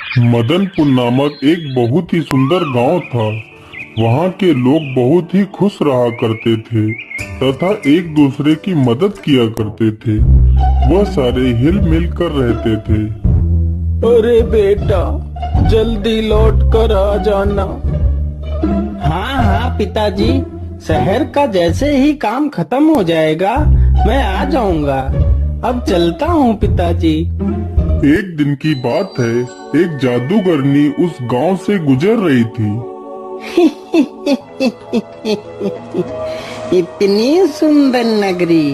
मदनपुर नामक एक बहुत ही सुंदर गांव था। वहां के लोग बहुत ही खुश रहा करते थे तथा एक दूसरे की मदद किया करते थे। वह सारे हिल मिल कर रहते थे। अरे बेटा, जल्दी लौट कर आ जाना। हाँ हाँ पिताजी, शहर का जैसे ही काम खत्म हो जाएगा मैं आ जाऊंगा। अब चलता हूँ पिताजी। एक दिन की बात है, एक जादूगरनी उस गांव से गुजर रही थी। इतनी सुंदर नगरी,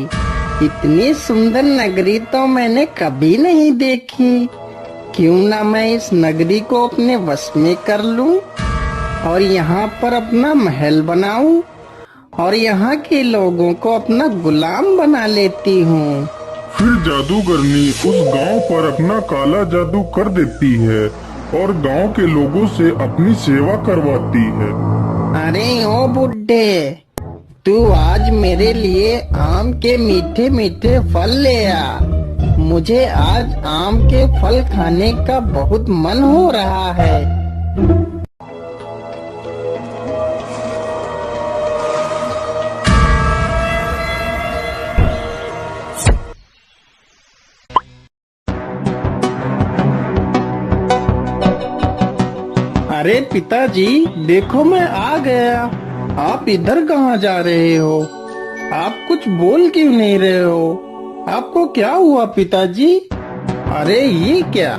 इतनी सुंदर नगरी तो मैंने कभी नहीं देखी। क्यों ना मैं इस नगरी को अपने वश में कर लूं और यहाँ पर अपना महल बनाऊं और यहाँ के लोगों को अपना गुलाम बना लेती हूँ। फिर जादूगरनी उस गांव पर अपना काला जादू कर देती है और गांव के लोगों से अपनी सेवा करवाती है। अरे ओ बुड्ढे, तू आज मेरे लिए आम के मीठे मीठे फल ले आ। मुझे आज आम के फल खाने का बहुत मन हो रहा है। अरे पिताजी, देखो मैं आ गया। आप इधर कहाँ जा रहे हो? आप कुछ बोल क्यों नहीं रहे हो? आपको क्या हुआ पिताजी? अरे ये क्या,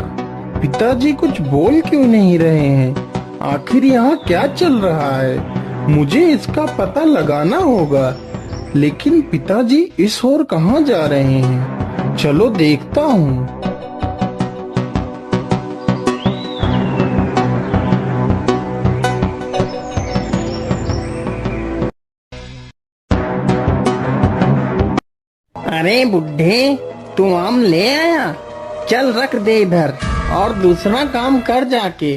पिताजी कुछ बोल क्यों नहीं रहे हैं? आखिर यहाँ क्या चल रहा है? मुझे इसका पता लगाना होगा। लेकिन पिताजी इस ओर कहाँ जा रहे हैं? चलो देखता हूँ। अरे बुड्ढे, तू आम ले आया? चल रख दे इधर और दूसरा काम कर जाके।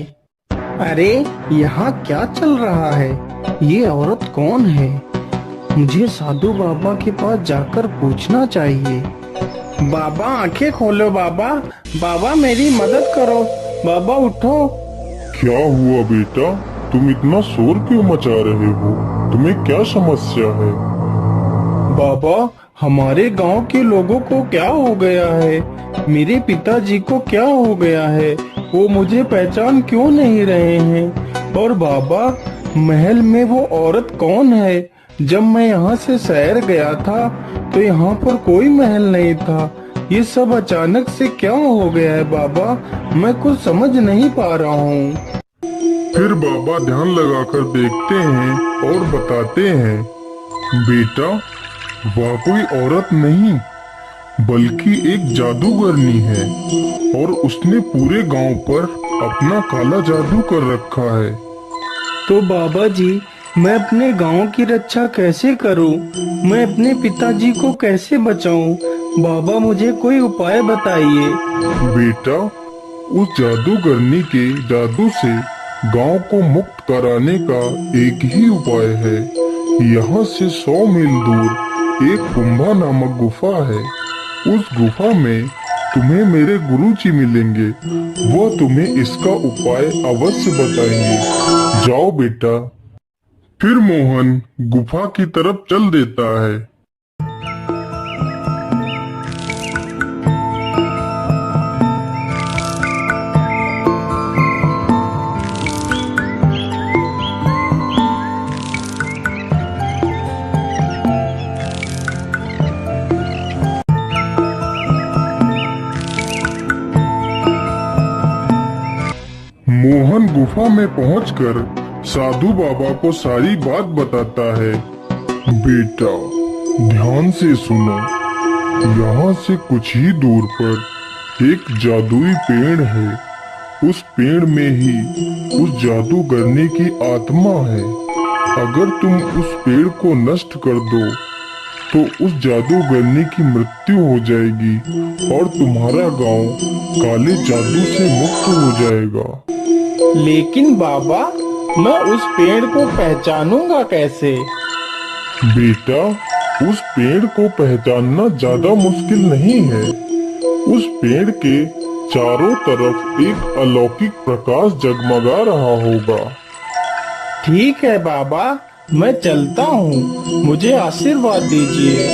अरे यहाँ क्या चल रहा है? ये औरत कौन है? मुझे साधु बाबा के पास जाकर पूछना चाहिए। बाबा आंखें खोलो बाबा, बाबा मेरी मदद करो, बाबा उठो। क्या हुआ बेटा, तुम इतना शोर क्यों मचा रहे हो? तुम्हें क्या समस्या है? बाबा, हमारे गांव के लोगों को क्या हो गया है? मेरे पिताजी को क्या हो गया है? वो मुझे पहचान क्यों नहीं रहे हैं? और बाबा, महल में वो औरत कौन है? जब मैं यहाँ से शहर गया था तो यहाँ पर कोई महल नहीं था। ये सब अचानक से क्या हो गया है बाबा? मैं कुछ समझ नहीं पा रहा हूँ। फिर बाबा ध्यान लगाकर देखते हैं और बताते हैं, बेटा वह कोई औरत नहीं बल्कि एक जादूगरनी है और उसने पूरे गांव पर अपना काला जादू कर रखा है। तो बाबा जी, मैं अपने गांव की रक्षा कैसे करूं? मैं अपने पिताजी को कैसे बचाऊं? बाबा मुझे कोई उपाय बताइए। बेटा, उस जादूगरनी के जादू से गांव को मुक्त कराने का एक ही उपाय है। यहाँ से 100 मील दूर एक कुंभा नामक गुफा है। उस गुफा में तुम्हें मेरे गुरुजी मिलेंगे। वह तुम्हें इसका उपाय अवश्य बताएंगे। जाओ बेटा। फिर मोहन गुफा की तरफ चल देता है। मोहन गुफा में पहुंचकर साधु बाबा को सारी बात बताता है। बेटा ध्यान से सुनो, यहाँ से कुछ ही दूर पर एक जादुई पेड़ है। उस पेड़ में ही उस जादूगरनी की आत्मा है। अगर तुम उस पेड़ को नष्ट कर दो तो उस जादूगरनी की मृत्यु हो जाएगी और तुम्हारा गांव काले जादू से मुक्त हो जाएगा। लेकिन बाबा, मैं उस पेड़ को पहचानूंगा कैसे? बेटा, उस पेड़ को पहचानना ज्यादा मुश्किल नहीं है। उस पेड़ के चारों तरफ एक अलौकिक प्रकाश जगमगा रहा होगा। ठीक है बाबा, मैं चलता हूँ, मुझे आशीर्वाद दीजिए।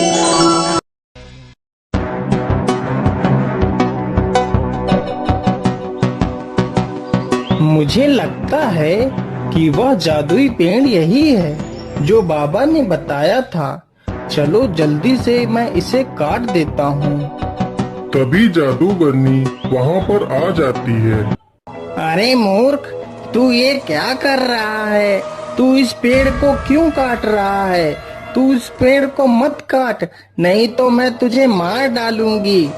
मुझे लगता है कि वह जादुई पेड़ यही है जो बाबा ने बताया था। चलो जल्दी से मैं इसे काट देता हूँ। तभी जादूगरनी वहाँ पर आ जाती है। अरे मूर्ख, तू ये क्या कर रहा है? तू इस पेड़ को क्यों काट रहा है? तू इस पेड़ को मत काट, नहीं तो मैं तुझे मार डालूंगी।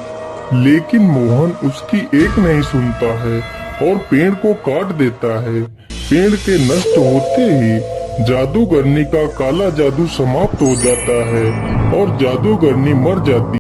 लेकिन मोहन उसकी एक नहीं सुनता है और पेड़ को काट देता है। पेड़ के नष्ट होते ही जादूगरनी का काला जादू समाप्त हो जाता है और जादूगरनी मर जाती